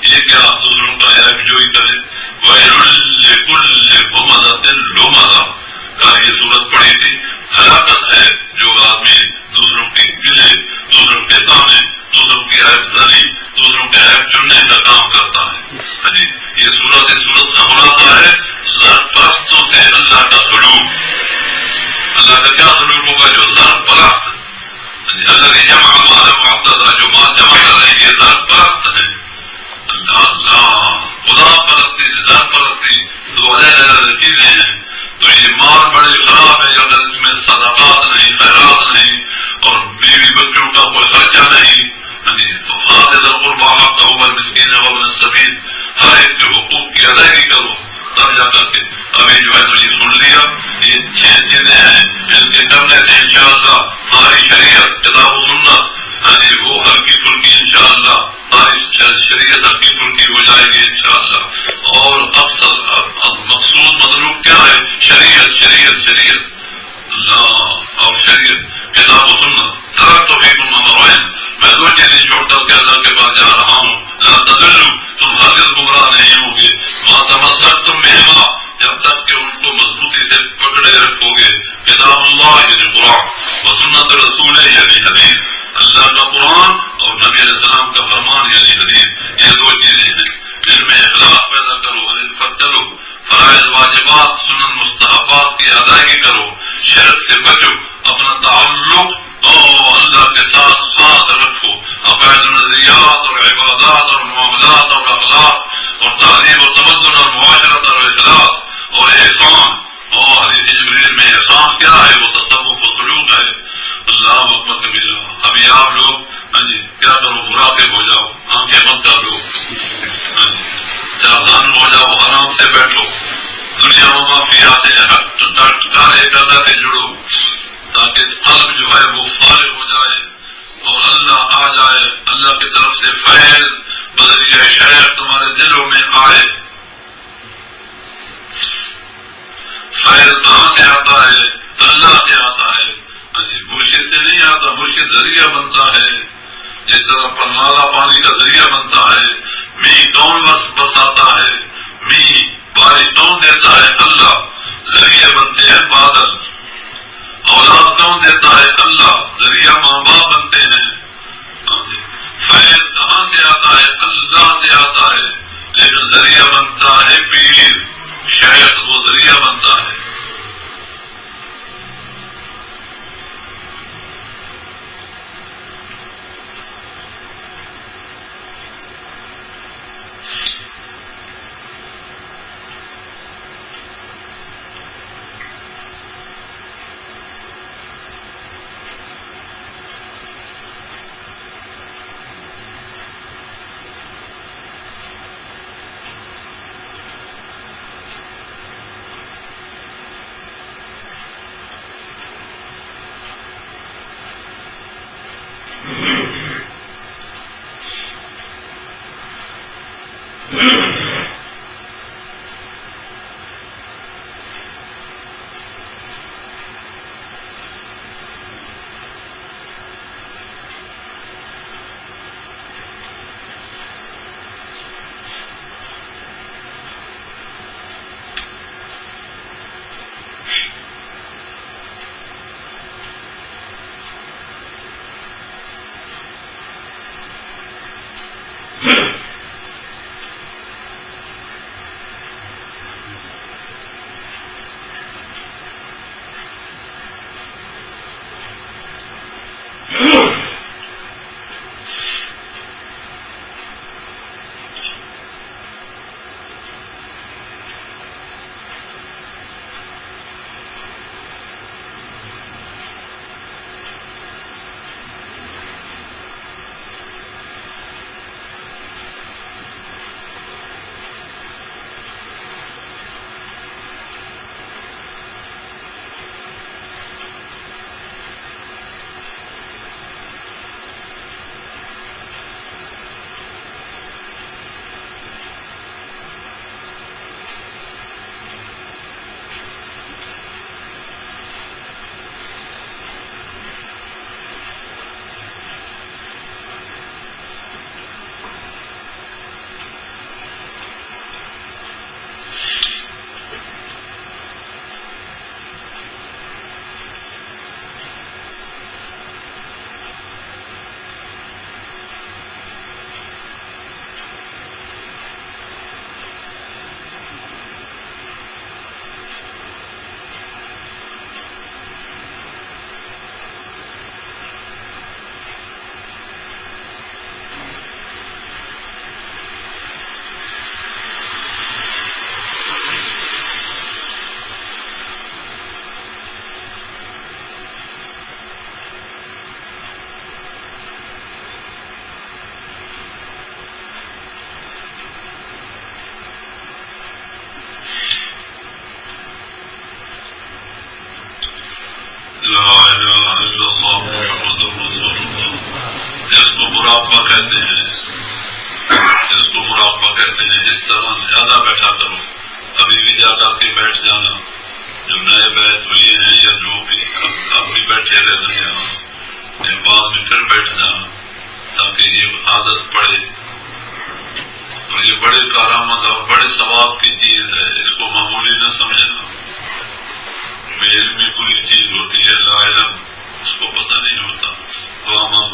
یہ کیا دوسروں کا عیب جوئی کرے. وَيْلٌ لِكُلِّ هُمَزَةٍ لُمَزَةٍ کا یہ صورت پڑھی تھی. ہلاکت ہے جو آدمی دوسروں کی گلے، دوسروں کے تانے، دوسروں کی عیب زنی، دوسروں کے عیب چننے کا کام کرتا ہے. جی یہ صورت اس صورت کا خلاصہ ہے زر پرستوں سے اللہ کا سلوک. اللہ کا کیا سلوک ہوگا؟ جو زر پرست، اللہ کی جمع مال معددہ، جو مال جمع کر رہے ہیں یہ زر پرست ہیں. اللہ خدا پرستی، زر پرستی دو علیحدہ چیزیں ہیں. تو یہ مال بڑے خراب ہے اگر اس میں صدقات نہیں، خیرات نہیں، اور بیوی بچوں کا کوئی خرچہ نہیں. تو فاطر القربى حقہ والمسکین وابن السبیل، ہر ایک کے حقوق کی ادائیگی کرو. تب جا کر کے ابھی جو ہے تو یہ سن لیا، یہ 6 چیزیں ہیں، ان کے کرنے سے انشاءاللہ ہماری شریعت کتاب و سنت وہ ہلکی پھلکی انشاءاللہ ہماری شریعت ہلکی پھلکی ہو جائے گی انشاءاللہ. اور اکثر مقصود مطلوب کیا ہے؟ شریعت شریعت شریعت اللہ اور شریعت کتاب و سنت. ترکت فیکم امرین، میں 2 چیزیں چھوڑ کر کے اللہ کے پاس جا رہا ہوں. لا تضلوا، تم ہرگز گمراہ نہیں ہوگے. ما تمسکتم بہما، جب تک کہ ان کو مضبوطی سے پکڑے رکھو گے. کتاب اللہ یعنی قرآن، و سنت رسول یعنی حدیث، اللہ کا قرآن اور نبی علیہ السلام کا فرمان یعنی حدیث. یہ 2 چیزیں ہیں. ان میں اخلاق پیدا کرو، الفت چلو، فرائض واجبات سنن مستحبات کی ادائیگی کرو، شرک سے بچو، اپنا تعلق اللہ کے ساتھ خاص رکھو. عقائد نظریات اور عبادات اور معاملات اور اخلاق اور تعلیم و تمدن اور معاشرت اور اخلاق اور احسان. اور حدیث جبریل میں احسان کیا ہے؟ وہ تصوف و سلوک ہے. اللہ اکبر کبیرہ. ابھی آپ لوگ کیا کرو؟ مراقب ہو جاؤ، آنکھیں بند کر دو، ساودھان ہو جاؤ، آرام سے بیٹھو. دنیا میں معافی آتے ہیں، اللہ سے جڑو تاکہ قلب جو ہے وہ فارغ ہو جائے اور اللہ آ جائے. اللہ کی طرف سے فیض بدریہ شیخ تمہارے دلوں میں آئے. فیض کہاں سے آتا ہے؟ اللہ سے آتا ہے. مرشد سے نہیں آتا، مرشد ذریعہ بنتا ہے. جس طرح پرنالا پانی کا ذریعہ بنتا ہے. می کون برساتا ہے؟ می بارش کون دیتا ہے؟ اللہ. ذریعے بنتے ہیں بادل. اولاد کون دیتا ہے؟ اللہ. ذریعہ ماں باپ بنتے ہیں. فیض کہاں سے آتا ہے؟ اللہ سے آتا ہے. لیکن ذریعہ بنتا ہے پیر، شیخ، وہ ذریعہ بنتا ہے. لا الہ الا اللہ محمد رسول اللہ. اس کو مراقبہ کہتے ہیں، اس کو مراقبہ کہتے ہیں. اس طرح زیادہ بیٹھا کرو. ابھی بھی جا کر کے بیٹھ جانا، جو نئے بیت ہوئے ہیں یا جو بھی اب بھی بیٹھے رہنا یہاں، بعد میں پھر بیٹھ جانا تاکہ یہ عادت پڑے. اور یہ بڑے کارآمد اور بڑے ثواب کی چیز ہے، اس کو معمولی نہ سمجھنا. علم میں کوئی چیز ہوتی ہے، لا علم اس کو پتہ نہیں ہوتا. وما